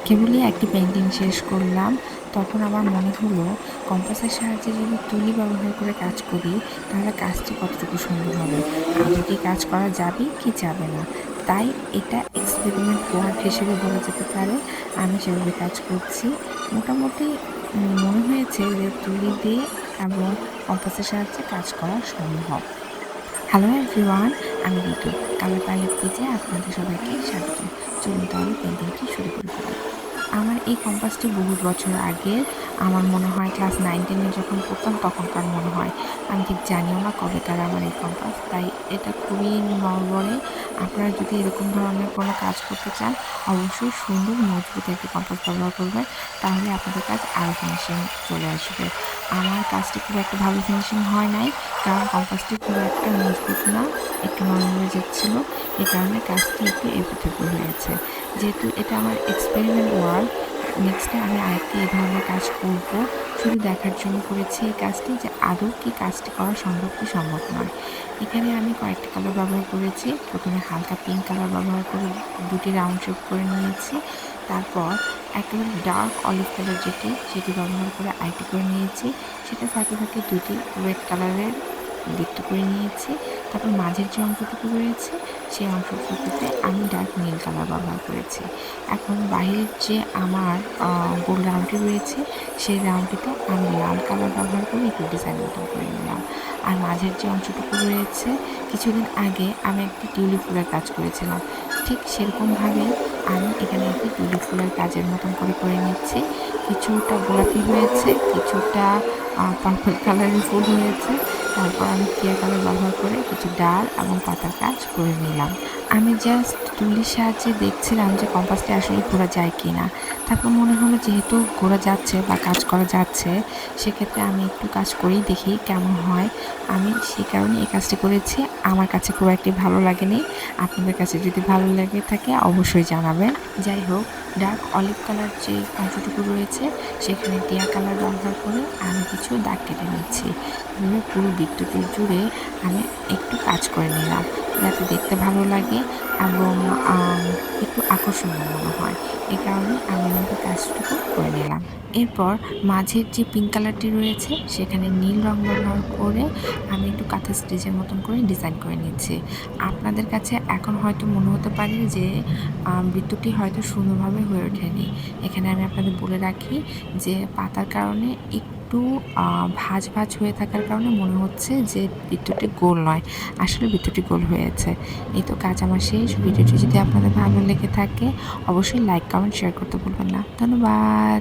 কেবলই একটি পেন্টিং শেষ করলাম, তখন আমার মনে হলো কম্পাসের সাহায্যে যদি তুলি ব্যবহার করে কাজ করি তাহলে কাজটি কতটুকু সুন্দর হবে। আদৌ কি কাজ করা যাবে কি যাবে না, তাই এটা এক্সপেরিমেন্ট ওয়ার্ক হিসেবে বলা যেতে পারে। আমি সেভাবে কাজ করছি। মোটামুটি মনে হয়েছে যে তুলি দিয়ে এবং কম্পাসের সাহায্যে কাজ করা সম্ভব। হ্যালো এভরিওয়ান, আমি ঋতু। কালার প্যালেট পেজে আপনাদের সবাইকে স্বাগত। চলুন তাহলে পেন্টিংটি শুরু করে ফেলি। আমার এই কম্পাসটি বহু বছর আগের। আমার মনে হয় ক্লাস 9-10-এ যখন পড়তাম তখনকার মনে হয়। আমি ঠিক জানিও না কবেকার আমার এই কম্পাস, তাই এটা খুবই নড়বড়ে। আপনারা যদি এরকম ধরনের কোনো কাজ করতে চান অবশ্যই সুন্দর মজবুত একটি কম্পাস ব্যবহার করবেন, তাহলে আপনাদের কাজ আরও ফিনিশিং চলে আসবে। আমার কাজটি খুব একটা ভালো ফিনিশিং হয় নাই, কারণ কম্পাসটি খুব একটা মজবুত না, একটু নড়ে যাচ্ছিল। এই কারণে কাজটি একটু এলোমেলো হয়েছে। যেহেতু এটা আমার এক্সপেরিমেন্ট ওয়ার্ক, নেক্সটে আমি আরেকটি এই ধরনের কাজ করব। শুধু দেখার জন্য করেছি এই কাজটি, যে আদৌ কি কাজটি করা সম্ভব কি সম্ভব নয়। এখানে আমি কয়েকটি কালার ব্যবহার করেছি। প্রথমে হালকা পিঙ্ক কালার ব্যবহার করে দুটি রাউন্ড শেপ করে নিয়েছি। তারপর একেবারে ডার্ক অলিভ কালার সেটি ব্যবহার করে আরেকটি করে নিয়েছি। সেটার ফাঁকে ফাঁকে দুটি রেড কালারের বৃত্ত করে নিয়েছি। তারপর মাঝের যে অংশটুকু রয়েছে সেই অংশটুকুতে আমি ডার্ক নীল কালার ব্যবহার করেছি। এখন বাহিরের যে আমার গোল রাউন্ডটি রয়েছে সেই রাউন্ডটিতে আমি লাল কালার ব্যবহার করে একটু ডিজাইন মতন করে নিলাম। আর মাঝের যে অংশটুকু রয়েছে, কিছুদিন আগে আমি একটি টিউলিপ ফুলের কাজ করেছিলাম, ঠিক সেরকমভাবেই আমি এখানে একটি টিউলিপ ফুলের কাজের মতন করে নিচ্ছি। কিছুটা গোলাপি হয়েছে, কিছুটা পার্পল কালারের ফুল হয়েছে। তারপর আমি টিয়া কালার ব্যবহার করে কিছু ডাল এবং পাতার কাজ করে নিলাম। আমি জাস্ট তুলির সাহায্যে দেখছিলাম যে কম্পাসটি আসলে ঘোরা যায় কি না। তারপর মনে হলো যেহেতু ঘোরা যাচ্ছে বা কাজ করা যাচ্ছে, সেক্ষেত্রে আমি একটু কাজ করেই দেখি কেমন হয়। আমি সেই কারণে এই কাজটি করেছি। আমার কাছে খুব একটি ভালো লাগেনি। আপনাদের কাছে যদি ভালো লেগে থাকে অবশ্যই জানাবেন। যাই হোক, ডার্ক অলিভ কালার যে অংশটুকু রয়েছে সেখানে টিয়া কালার ব্যবহার করে আমি কিছু দাগ কেটে নিচ্ছি। পুরো বৃত্তটি জুড়ে আমি একটু কাজ করে নিলাম, যাতে দেখতে ভালো লাগে এবং একটু আকর্ষণীয় মনে হয়। এই কারণে আমি আমাদের কাজটুকু করে নিলাম। এরপর মাঝের যে পিঙ্ক কালারটি রয়েছে সেখানে নীল রং ব্যবহার করে আমি একটু কাঁথা স্টিচের মতন করে ডিজাইন করে নিচ্ছি। আপনাদের কাছে এখন হয়তো মনে হতে পারে যে বৃত্তটি হয়তো সুন্দরভাবে হয়ে ওঠেনি। এখানে আমি আপনাদের বলে রাখি যে পাতার কারণে একটু ভাঁজ ভাঁজ হয়ে থাকার কারণে মনে হচ্ছে যে বৃত্তটি গোল নয়, আসলে বৃত্তটি গোল হয়েছে। এই তো কাজ আমার শেষ। ভিডিওটি যদি আপনাদের ভালো লেগে থাকে অবশ্যই লাইক, কমেন্ট, শেয়ার করতে ভুলবেন না। ধন্যবাদ।